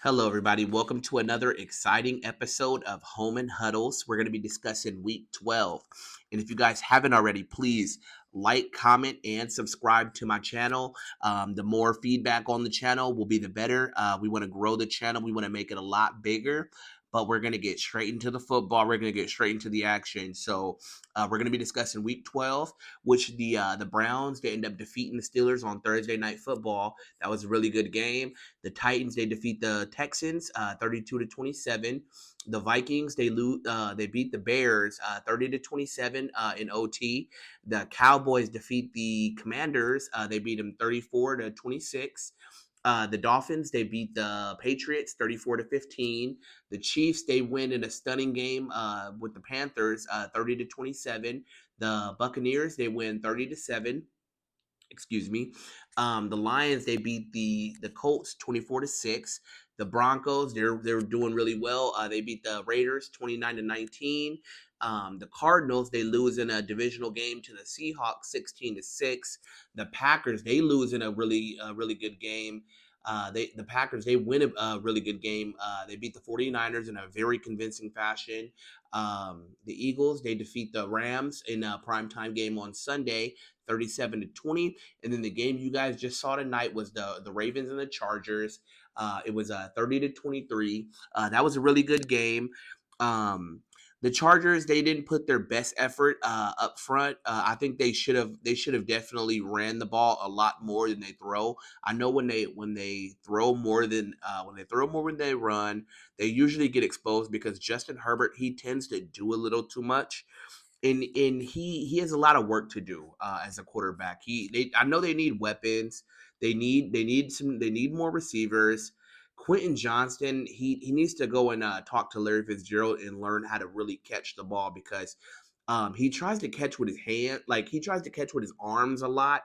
Hello, everybody. Welcome to another exciting episode of Home and Huddles. We're going to be discussing week 12. And if you guys haven't already, please like, comment, and subscribe to my channel. The more feedback on the channel will be the better. We want to grow the channel, we want to make it a lot bigger. But we're going to get straight into the football. We're going to get straight into the action. So we're going to be discussing Week 12, which the Browns they end up defeating the Steelers on Thursday Night Football. That was a really good game. The Titans they defeat the Texans 32-27. The Vikings they beat the Bears 30-27 in OT. The Cowboys defeat the Commanders. They beat them 34-26. The Dolphins they beat the Patriots 34-15. The Chiefs they win in a stunning game with the Panthers 30-27. The Buccaneers they win 30-7. Excuse me. The Lions they beat the Colts 24-6. The Broncos they're doing really well. They beat the Raiders 29-19. The Cardinals they lose in a divisional game to the Seahawks 16-6. The Packers they lose in a really good game. The Packers they win a really good game. They beat the 49ers in a very convincing fashion. The Eagles they defeat the Rams in a primetime game on Sunday 37-20. And then the game you guys just saw tonight was the Ravens and the Chargers. It was 30-23. That was a really good game. The Chargers they didn't put their best effort up front. I think they should have definitely ran the ball a lot more than they throw. I know when they throw more than they run, they usually get exposed because Justin Herbert he tends to do a little too much and he has a lot of work to do as a quarterback. I know they need weapons. They need more receivers. Quentin Johnston he needs to go and talk to Larry Fitzgerald and learn how to really catch the ball because he tries to catch with his hand, like he tries to catch with his arms a lot,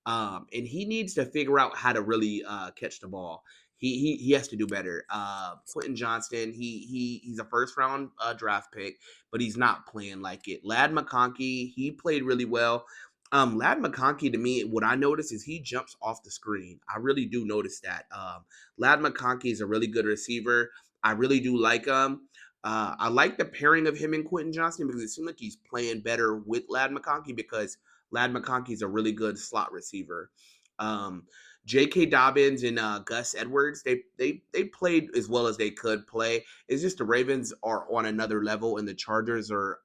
and he needs to figure out how to really catch the ball. He has to do better. Quentin Johnston, he's a first round draft pick, but he's not playing like it. Lad McConkey, he played really well. Lad McConkey, to me, what I notice is he jumps off the screen. I really do notice that. Lad McConkey is a really good receiver. I really do like him. I like the pairing of him and Quentin Johnston because it seems like he's playing better with Lad McConkey because Lad McConkey is a really good slot receiver. Um, J.K. Dobbins and Gus Edwards, they played as well as they could play. It's just the Ravens are on another level, and the Chargers are.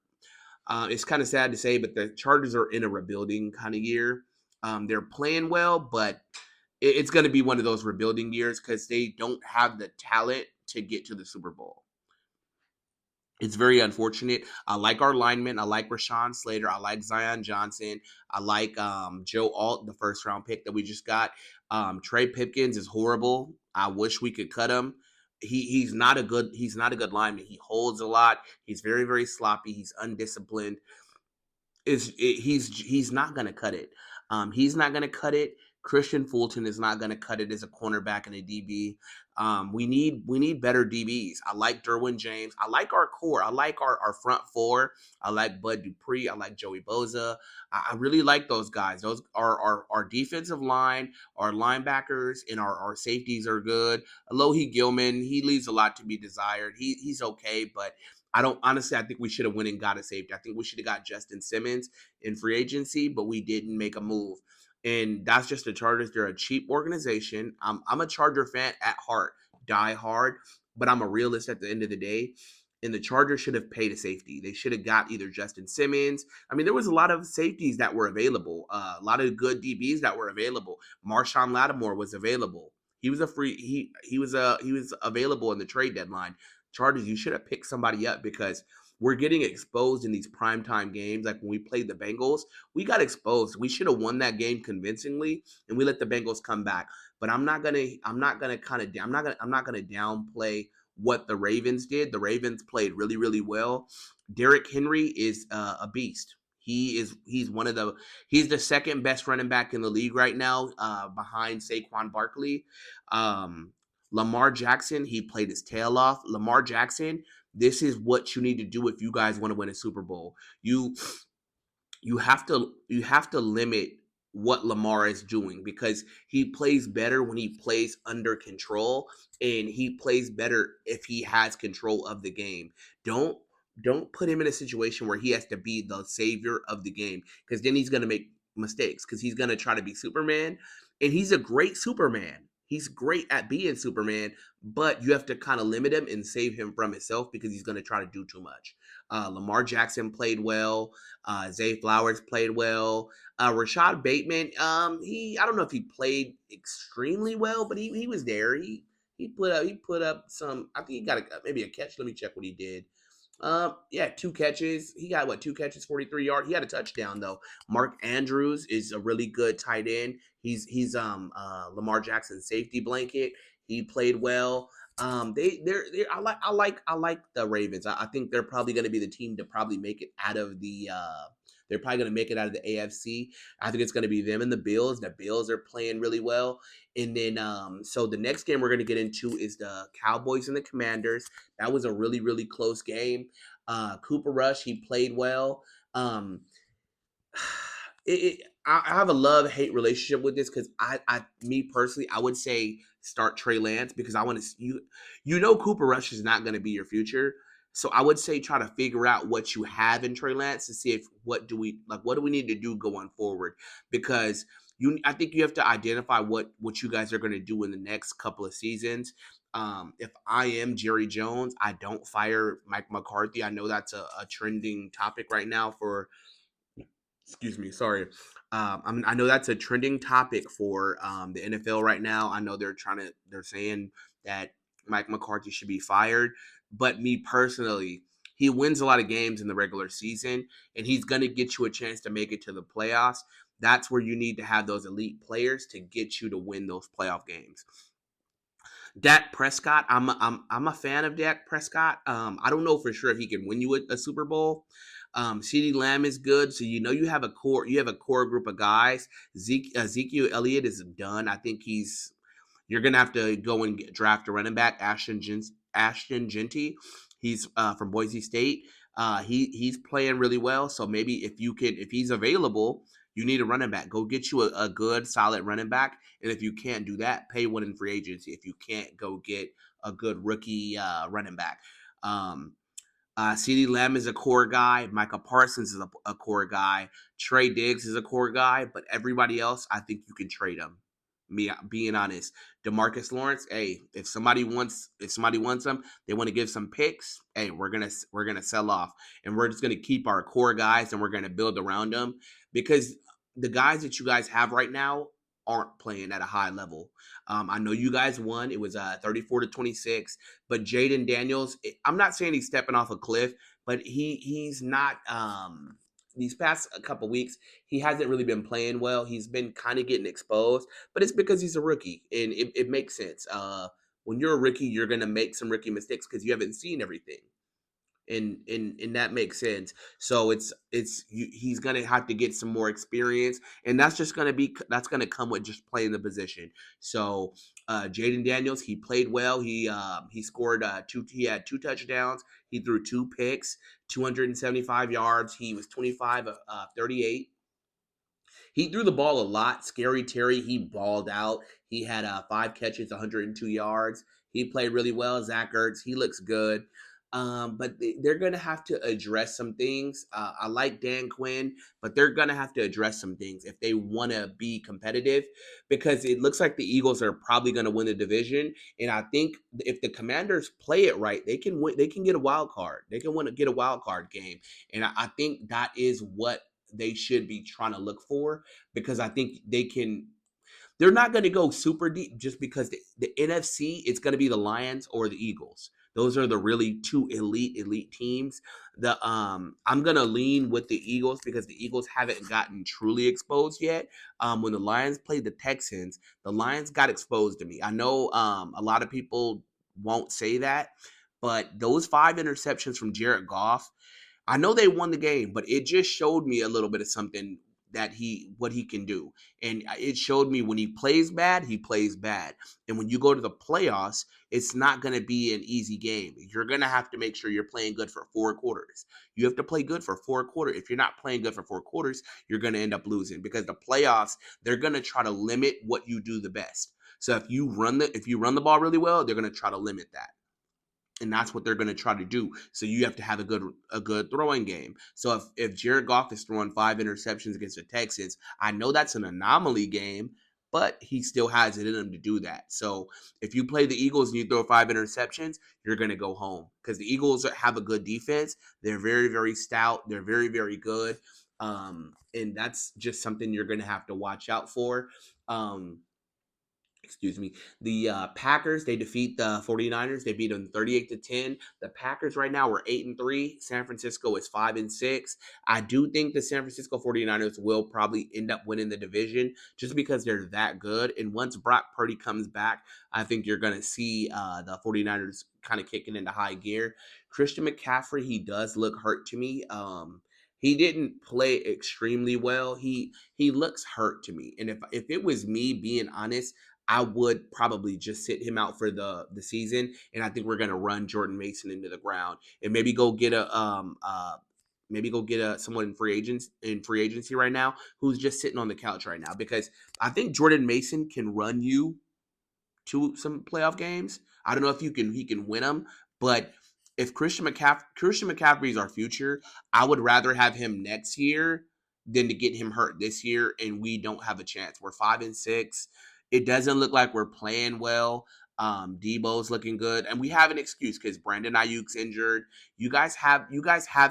It's kind of sad to say, but the Chargers are in a rebuilding kind of year. They're playing well, but it's going to be one of those rebuilding years because they don't have the talent to get to the Super Bowl. It's very unfortunate. I like our linemen. I like Rashawn Slater. I like Zion Johnson. I like Joe Alt, the first round pick that we just got. Trey Pipkins is horrible. I wish we could cut him. He's not a good lineman. He holds a lot. He's very sloppy. He's undisciplined. He's not gonna cut it. He's not gonna cut it. Christian Fulton is not gonna cut it as a cornerback and a DB. We need better DBs. I like Derwin James. I like our core. I like our front four. I like Bud Dupree. I like Joey Boza. I really like those guys. Those are our defensive line, our linebackers, and our safeties are good. Alohi Gilman, he leaves a lot to be desired. He's okay, but I don't honestly. I think we should have went and got a safety. I think we should have got Justin Simmons in free agency, but we didn't make a move. And that's just the Chargers. They're a cheap organization. I'm a Charger fan at heart, die hard, but I'm a realist at the end of the day. And the Chargers should have paid a safety. They should have got either Justin Simmons. I mean, there was a lot of safeties that were available, a lot of good DBs that were available. Marshawn Lattimore was available. He was a free. He was available in the trade deadline. Chargers, you should have picked somebody up because we're getting exposed in these primetime games. Like when we played the Bengals, we got exposed. We should have won that game convincingly, and we let the Bengals come back. But I'm not gonna downplay what the Ravens did. The Ravens played really well. Derrick Henry is a beast. He's the second best running back in the league right now, behind Saquon Barkley. Lamar Jackson, he played his tail off. Lamar Jackson, this is what you need to do if you guys want to win a Super Bowl. You have to limit what Lamar is doing, because he plays better when he plays under control, and he plays better if he has control of the game. Don't don't put him in a situation where he has to be the savior of the game, because then he's going to make mistakes, because he's going to try to be Superman, and he's a great Superman. He's great at being Superman, but you have to kind of limit him and save him from himself, because he's going to try to do too much. Lamar Jackson played well. Zay Flowers played well. Rashad Bateman, I don't know if he played extremely well, but he was there. He put up some. I think he got maybe a catch. Let me check what he did. Yeah, two catches. He got what, two catches, 43 yards. He had a touchdown though. Mark Andrews is a really good tight end. He's Lamar Jackson's safety blanket. He played well. I like the Ravens. I think they're probably going to be the team to probably make it out of the. They're probably going to make it out of the AFC. I think it's going to be them and the Bills. The Bills are playing really well. And then, so the next game we're going to get into is the Cowboys and the Commanders. That was a really, really close game. Cooper Rush, he played well. I have a love hate relationship with this, because me personally, I would say start Trey Lance, because I want to Cooper Rush is not going to be your future. So I would say try to figure out what you have in Trey Lance to see if what do we need to do going forward, because I think you have to identify what you guys are going to do in the next couple of seasons. If I am Jerry Jones, I don't fire Mike McCarthy. I know that's a trending topic right now for. Excuse me, sorry. I know that's a trending topic for the NFL right now. I know they're saying that Mike McCarthy should be fired, but me personally, he wins a lot of games in the regular season, and he's going to get you a chance to make it to the playoffs. That's where you need to have those elite players to get you to win those playoff games. Dak Prescott, I'm a fan of Dak Prescott. I don't know for sure if he can win you a Super Bowl. CeeDee Lamb is good, so you have a core group of guys. Ezekiel Elliott is done. I think you're gonna have to go and draft a running back, Ashton Genty. He's from Boise State. He's playing really well. So maybe if he's available, you need a running back. Go get you a good, solid running back. And if you can't do that, pay one in free agency. If you can't, go get a good rookie running back. CeeDee Lamb is a core guy. Micah Parsons is a core guy. Trey Diggs is a core guy. But everybody else, I think you can trade them. Me being honest, DeMarcus Lawrence. Hey, if somebody wants them, they want to give some picks. Hey, we're gonna sell off, and we're just gonna keep our core guys, and we're gonna build around them, because the guys that you guys have right now aren't playing at a high level. I know you guys won. It was 34-26, but Jaden Daniels. I'm not saying he's stepping off a cliff, but he's not. These past couple weeks, he hasn't really been playing well. He's been kind of getting exposed, but it's because he's a rookie, and it makes sense. When you're a rookie, you're gonna make some rookie mistakes because you haven't seen everything, and that makes sense. So he's gonna have to get some more experience, and that's gonna come with just playing the position. So Jaden Daniels, he played well. He scored he had two touchdowns. He threw two picks, 275 yards. He was 25 38. He threw the ball a lot. Scary Terry, he balled out. He had 5 catches, 102 yards. He played really well. Zach Ertz, he looks good. But they're going to have to address some things. I like Dan Quinn, but they're going to have to address some things if they want to be competitive, because it looks like the Eagles are probably going to win the division. And I think if the Commanders play it right, they can win. They can get a wild card. They can get a wild card game. And I think that is what they should be trying to look for, because I think they're not going to go super deep, just because the NFC, it's going to be the Lions or the Eagles. Those are the really two elite teams. I'm going to lean with the Eagles, because the Eagles haven't gotten truly exposed yet. When the Lions played the Texans, the Lions got exposed to me. I know a lot of people won't say that, but those 5 interceptions from Jared Goff, I know they won the game, but it just showed me a little bit of something. that what he can do. And it showed me when he plays bad, he plays bad. And when you go to the playoffs, it's not going to be an easy game. You're going to have to make sure you're playing good for 4 quarters. You have to play good for 4 quarters. If you're not playing good for 4 quarters, you're going to end up losing, because the playoffs, they're going to try to limit what you do the best. So if you run the ball really well, they're going to try to limit that, and that's what they're going to try to do. So you have to have a good throwing game. So if Jared Goff is throwing 5 interceptions against the Texans, I know that's an anomaly game, but he still has it in him to do that. So if you play the Eagles and you throw 5 interceptions, you're going to go home, because the Eagles have a good defense. They're very, very stout. They're very, very good. And that's just something you're going to have to watch out for. Excuse me. The Packers, they defeat the 49ers. They beat them 38-10. The Packers right now are 8-3. San Francisco is 5-6. I do think the San Francisco 49ers will probably end up winning the division, just because they're that good. And once Brock Purdy comes back, I think you're going to see the 49ers kind of kicking into high gear. Christian McCaffrey, he does look hurt to me. He didn't play extremely well. He looks hurt to me. And if it was me being honest, I would probably just sit him out for the season, and I think we're gonna run Jordan Mason into the ground, and maybe go get a someone in free agency right now who's just sitting on the couch right now, because I think Jordan Mason can run you to some playoff games. I don't know if he can win them, but if Christian McCaffrey is our future, I would rather have him next year than to get him hurt this year and we don't have a chance. We're 5-6. It doesn't look like we're playing well. Debo's looking good, and we have an excuse because Brandon Ayuk's injured. You guys have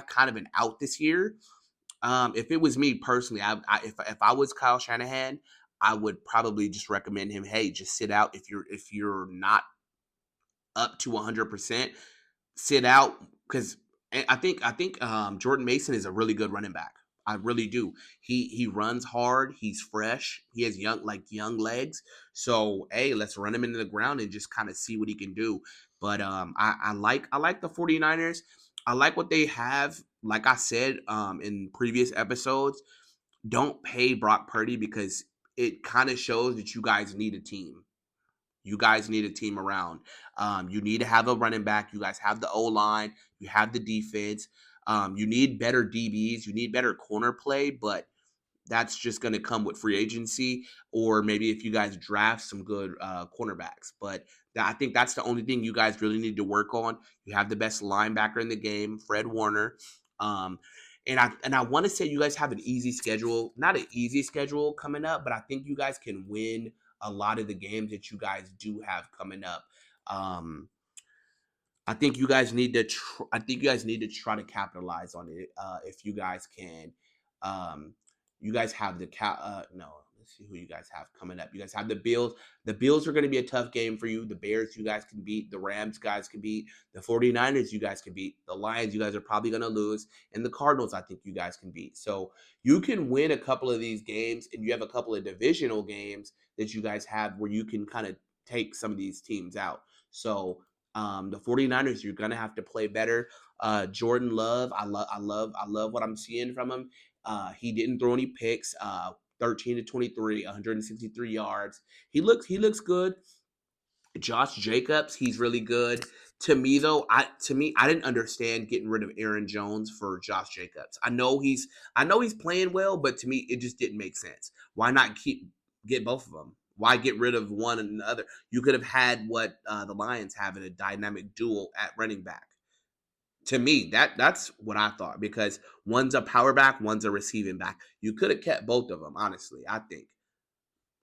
kind of an out this year. If it was me personally, if I was Kyle Shanahan, I would probably just recommend him. Hey, just sit out if you're not up to 100%. Sit out, because I think Jordan Mason is a really good running back. I really do. He runs hard. He's fresh. He has young legs. So hey, let's run him into the ground and just kind of see what he can do. But I like the 49ers. I like what they have. Like I said in previous episodes, don't pay Brock Purdy, because it kind of shows that you guys need a team. You guys need a team around. You need to have a running back. You guys have the O line. You have the defense. You need better DBs. You need better corner play, but that's just going to come with free agency, or maybe if you guys draft some good cornerbacks. But I think that's the only thing you guys really need to work on. You have the best linebacker in the game, Fred Warner. Um, and I want to say you guys have an easy schedule, not an easy schedule coming up, but I think you guys can win a lot of the games that you guys do have coming up. Um, I think you guys need to. I think you guys need to try to capitalize on it if you guys can. Um, you guys have the no. Let's see who you guys have coming up. You guys have the Bills. The Bills are going to be a tough game for you. The Bears, you guys can beat. The Rams, guys can beat. The 49ers, you guys can beat. The Lions, you guys are probably going to lose. And the Cardinals, I think you guys can beat. So you can win a couple of these games, and you have a couple of divisional games that you guys have where you can kind of take some of these teams out. So the 49ers, you're gonna have to play better. Jordan Love, I love what I'm seeing from him. He didn't throw any picks. 13 to 23, 163 yards. He looks good. Josh Jacobs, he's really good. To me though, I didn't understand getting rid of Aaron Jones for Josh Jacobs. I know he's playing well, but to me it just didn't make sense. Why not get both of them? Why get rid of one and the other? You could have had what the Lions have in a dynamic duel at running back. To me, that's what I thought, because one's a power back, one's a receiving back. You could have kept both of them, honestly. I think.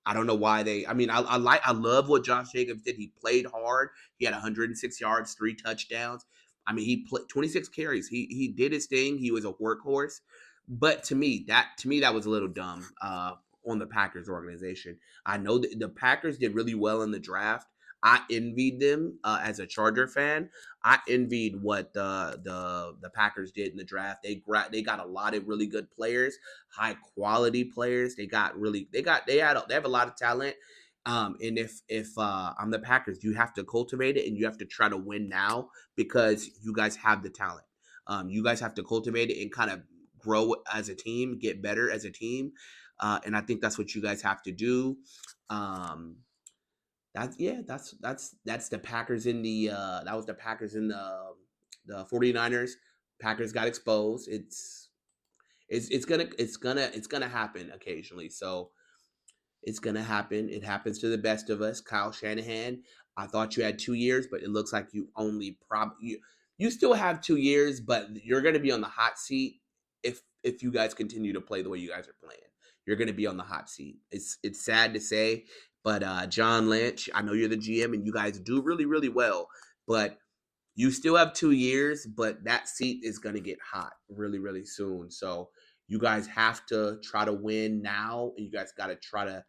I don't know why they. I mean, I love what Josh Jacobs did. He played hard. He had 106 yards, 3 touchdowns. I mean, he played 26 carries. He did his thing. He was a workhorse. But to me that was a little dumb on the Packers organization. I know that the Packers did really well in the draft. I envied them as a Charger fan. I envied what the Packers did in the draft. They got a lot of really good players, high quality players. They have a lot of talent. And if I'm the Packers, you have to cultivate it and you have to try to win now, because you guys have the talent. You guys have to cultivate it and kind of grow as a team, get better as a team, and I think that's what you guys have to do. Um, that's the Packers in the that was the Packers in the 49ers. Packers got exposed. It's gonna happen occasionally. So it's gonna happen. It happens to the best of us. Kyle Shanahan, I thought you had 2 years, but it looks like you only you still have 2 years, but you're gonna be on the hot seat if you guys continue to play the way you guys are playing. You're gonna be on the hot seat. It's sad to say, but John Lynch, I know you're the GM and you guys do really, really well, but you still have 2 years, but that seat is going to get hot really, really soon. So you guys have to try to win now, and you guys got to try to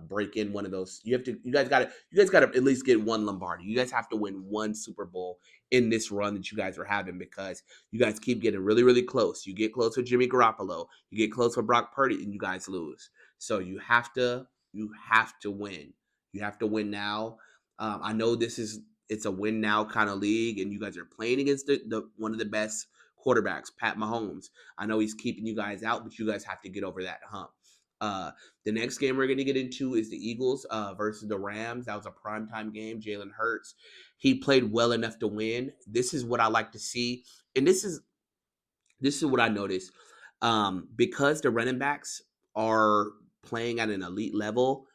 break in one of those. You guys got to at least get one Lombardi. You guys have to win one Super Bowl in this run that you guys are having because you guys keep getting really, really close. You get close with Jimmy Garoppolo, you get close with Brock Purdy, and you guys lose. So you have to win. You have to win now. I know it's a win now kind of league, and you guys are playing against the one of the best quarterbacks, Pat Mahomes. I know he's keeping you guys out, but you guys have to get over that hump. The next game we're going to get into is the Eagles versus the Rams. That was a primetime game. Jalen Hurts, he played well enough to win. This is what I like to see, and this is what I noticed. Because the running backs are playing at an elite level,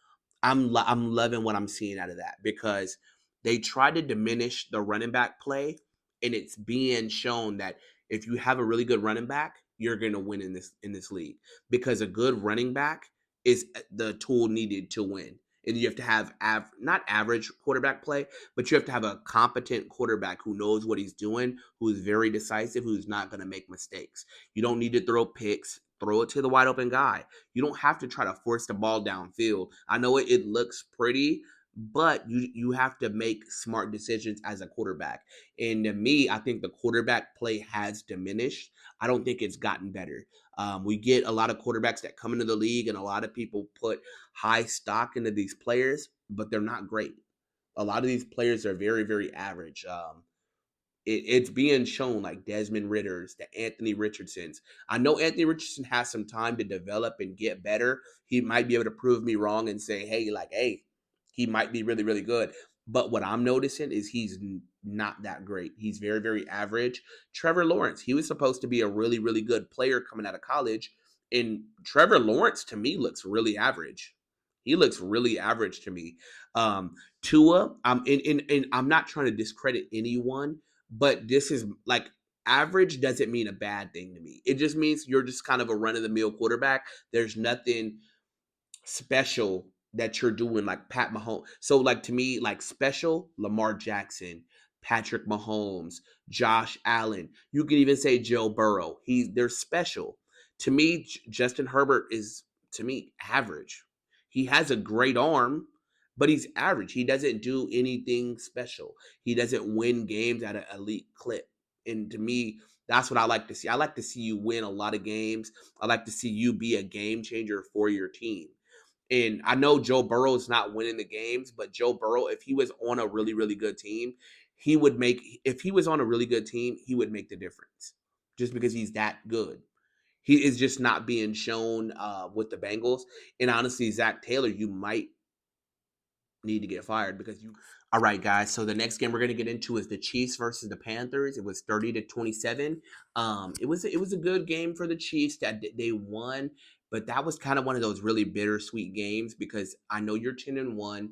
I'm loving what I'm seeing out of that because they try to diminish the running back play, and it's being shown that if you have a really good running back, you're going to win in this league because a good running back is the tool needed to win. And you have to have not average quarterback play, but you have to have a competent quarterback who knows what he's doing, who's very decisive, who's not going to make mistakes. You don't need to throw picks. Throw it to the wide open guy. You don't have to try to force the ball downfield. I know it looks pretty, but you have to make smart decisions as a quarterback. And to me, I think the quarterback play has diminished. I don't think it's gotten better. We get a lot of quarterbacks that come into the league, and a lot of people put high stock into these players, but they're not great. A lot of these players are very, very average. It's being shown like Desmond Ritter's, the Anthony Richardsons. I know Anthony Richardson has some time to develop and get better. He might be able to prove me wrong and say, hey, he might be really, really good. But what I'm noticing is he's not that great. He's very, very average. Trevor Lawrence, he was supposed to be a really, really good player coming out of college. And Trevor Lawrence, to me, looks really average. He looks really average to me. Tua, and I'm not trying to discredit anyone, but this is like average doesn't mean a bad thing to me. It just means you're just kind of a run of the mill quarterback. There's nothing special that you're doing like Pat Mahomes. So like to me, like special Lamar Jackson, Patrick Mahomes, Josh Allen. You can even say Joe Burrow. They're special. To me, Justin Herbert is to me average. He has a great arm, but he's average. He doesn't do anything special. He doesn't win games at an elite clip. And to me, that's what I like to see. I like to see you win a lot of games. I like to see you be a game changer for your team. And I know Joe Burrow is not winning the games, but Joe Burrow, if he was on a really, really good team, if he was on a really good team, he would make the difference just because he's that good. He is just not being shown with the Bengals. And honestly, Zach Taylor, you might need to get fired because you. All right, guys. So the next game we're going to get into is the Chiefs versus the Panthers. It was 30-27. It was a good game for the Chiefs that they won, but that was kind of one of those really bittersweet games because I know you're 10-1.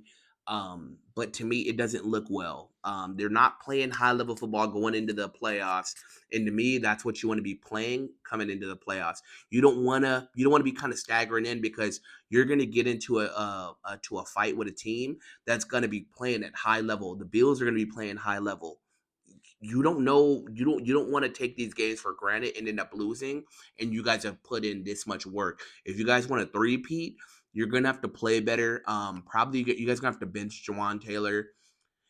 But to me, it doesn't look well. They're not playing high level football going into the playoffs, and to me, that's what you want to be playing coming into the playoffs. You don't want to be kind of staggering in because you're going to get into a fight with a team that's going to be playing at high level. The Bills are going to be playing high level. You don't know you don't want to take these games for granted and end up losing, and you guys have put in this much work. If you guys want to three-peat, you're gonna have to play better. Probably you guys gonna have to bench Jawan Taylor.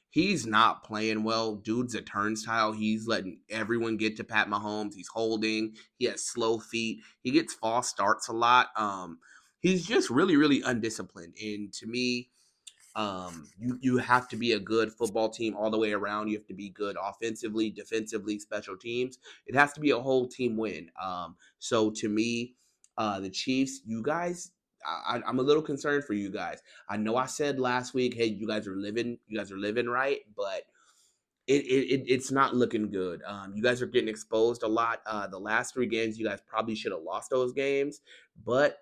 He's not playing well. Dude's a turnstile. He's letting everyone get to Pat Mahomes. He's holding. He has slow feet. He gets false starts a lot. He's just really, really undisciplined. And to me, You have to be a good football team all the way around. You have to be good offensively, defensively, special teams. It has to be a whole team win. So to me, the Chiefs, you guys, I'm a little concerned for you guys. I know I said last week, hey, you guys are living right, but it's not looking good. You guys are getting exposed a lot. The last three games, you guys probably should have lost those games, but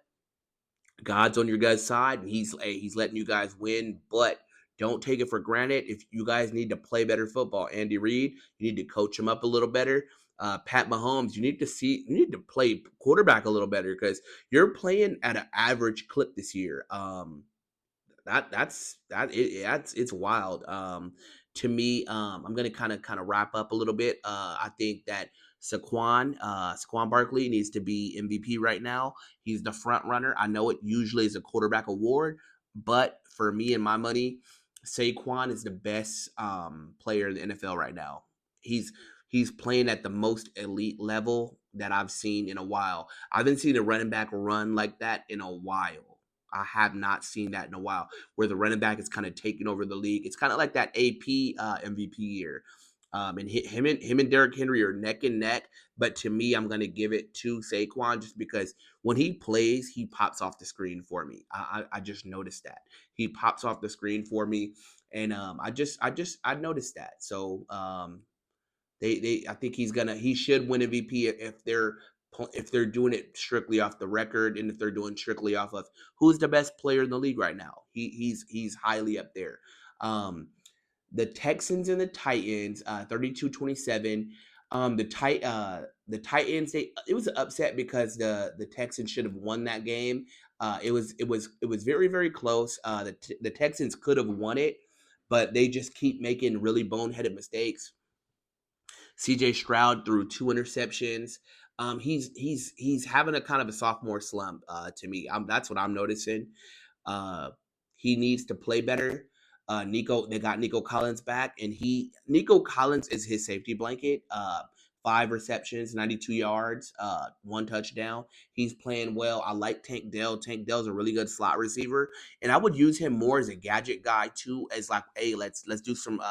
God's on your guys' side, and he's letting you guys win. But don't take it for granted. If you guys need to play better football, Andy Reid, you need to coach him up a little better. Pat Mahomes, you need to play quarterback a little better because you're playing at an average clip this year. That's it's wild. To me, I'm gonna kind of wrap up a little bit. I think that Saquon Barkley needs to be MVP right now. He's the front runner. I know it usually is a quarterback award, but for me and my money, Saquon is the best player in the NFL right now. He's he's playing at the most elite level that I've seen in a while. I haven't seen a running back run like that in a while. I have not seen that in a while, where the running back is kind of taking over the league. It's kind of like that AP MVP year. And him and Derrick Henry are neck and neck. But to me, I'm gonna give it to Saquon just because when he plays, he pops off the screen for me. I just noticed that he pops off the screen for me, and I noticed that. So they I think he should win MVP if they're doing it strictly off the record and if they're doing strictly off of who's the best player in the league right now. He's highly up there. Um, the Texans and the Titans, 32-27. The Titans, it was an upset because the Texans should have won that game. It was very very close. The Texans could have won it, but they just keep making really boneheaded mistakes. CJ Stroud threw two interceptions. He's having a kind of a sophomore slump to me. That's what I'm noticing. Uh, he needs to play better. They got Nico Collins back, and Nico Collins is his safety blanket. Five receptions, 92 yards, one touchdown. He's playing well. I like Tank Dell. Tank Dell's a really good slot receiver, and I would use him more as a gadget guy too. As like, hey, let's do some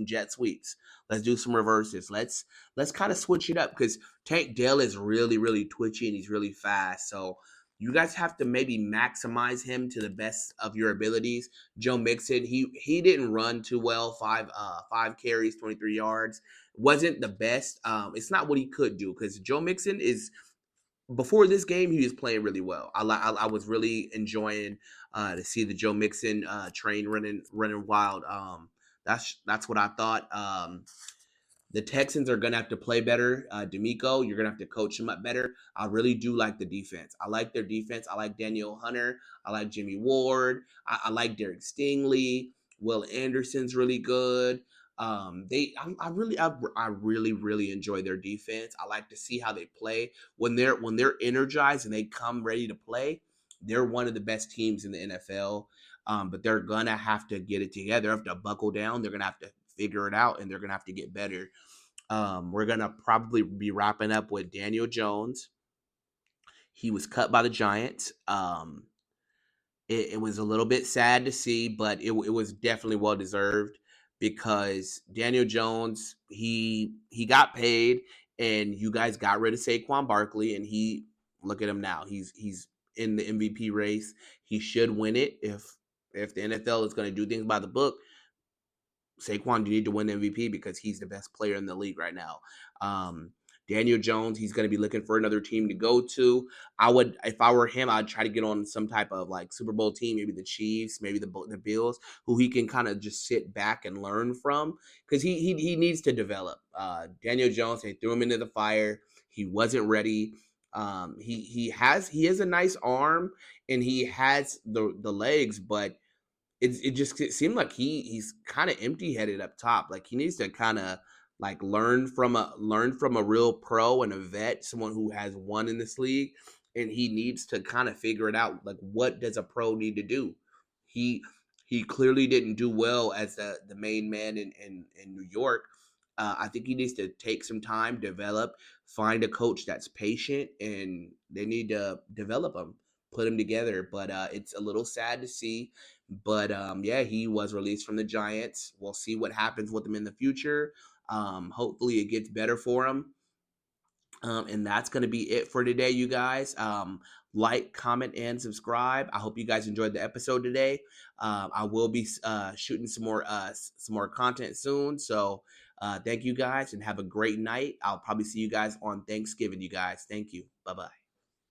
jet sweeps. Let's do some reverses. Let's kind of switch it up because Tank Dell is really really twitchy and he's really fast. So you guys have to maybe maximize him to the best of your abilities. Joe Mixon, he didn't run too well. Five carries, 23 yards. Wasn't the best. It's not what he could do because Joe Mixon is before this game he was playing really well. I was really enjoying to see the Joe Mixon train running wild. That's what I thought. The Texans are going to have to play better. D'Amico, you're going to have to coach them up better. I really do like the defense. I like their defense. I like Daniel Hunter. I like Jimmy Ward. I like Derek Stingley. Will Anderson's really good. I really, really enjoy their defense. I like to see how they play when they're energized and they come ready to play. They're one of the best teams in the NFL. But they're gonna have to get it together. They have to buckle down. They're gonna have to figure it out, and they're gonna have to get better. We're gonna probably be wrapping up with Daniel Jones. He was cut by the Giants. It was a little bit sad to see, but it was definitely well deserved because Daniel Jones he got paid, and you guys got rid of Saquon Barkley, and he look at him now. He's in the MVP race. He should win it if the NFL is going to do things by the book. Saquon, you need to win the MVP because he's the best player in the league right now. Um, Daniel Jones, he's going to be looking for another team to go to. If I were him, I'd try to get on some type of like Super Bowl team, maybe the Chiefs, maybe the Bills, who he can kind of just sit back and learn from because he needs to develop. Daniel Jones, they threw him into the fire. He wasn't ready. He has a nice arm and he has the legs, but it seemed like he's kind of empty headed up top. Like he needs to kind of like learn from a real pro and a vet, someone who has won in this league, and he needs to kind of figure it out. Like what does a pro need to do? He he clearly didn't do well as the main man in New York. I think he needs to take some time, develop, find a coach that's patient, and they need to develop him. put him together. But it's a little sad to see. But yeah, he was released from the Giants. We'll see what happens with him in the future. Hopefully, it gets better for him. And that's going to be it for today, you guys. Like, comment, and subscribe. I hope you guys enjoyed the episode today. I will be shooting some more content soon. So thank you guys and have a great night. I'll probably see you guys on Thanksgiving, you guys. Thank you. Bye bye.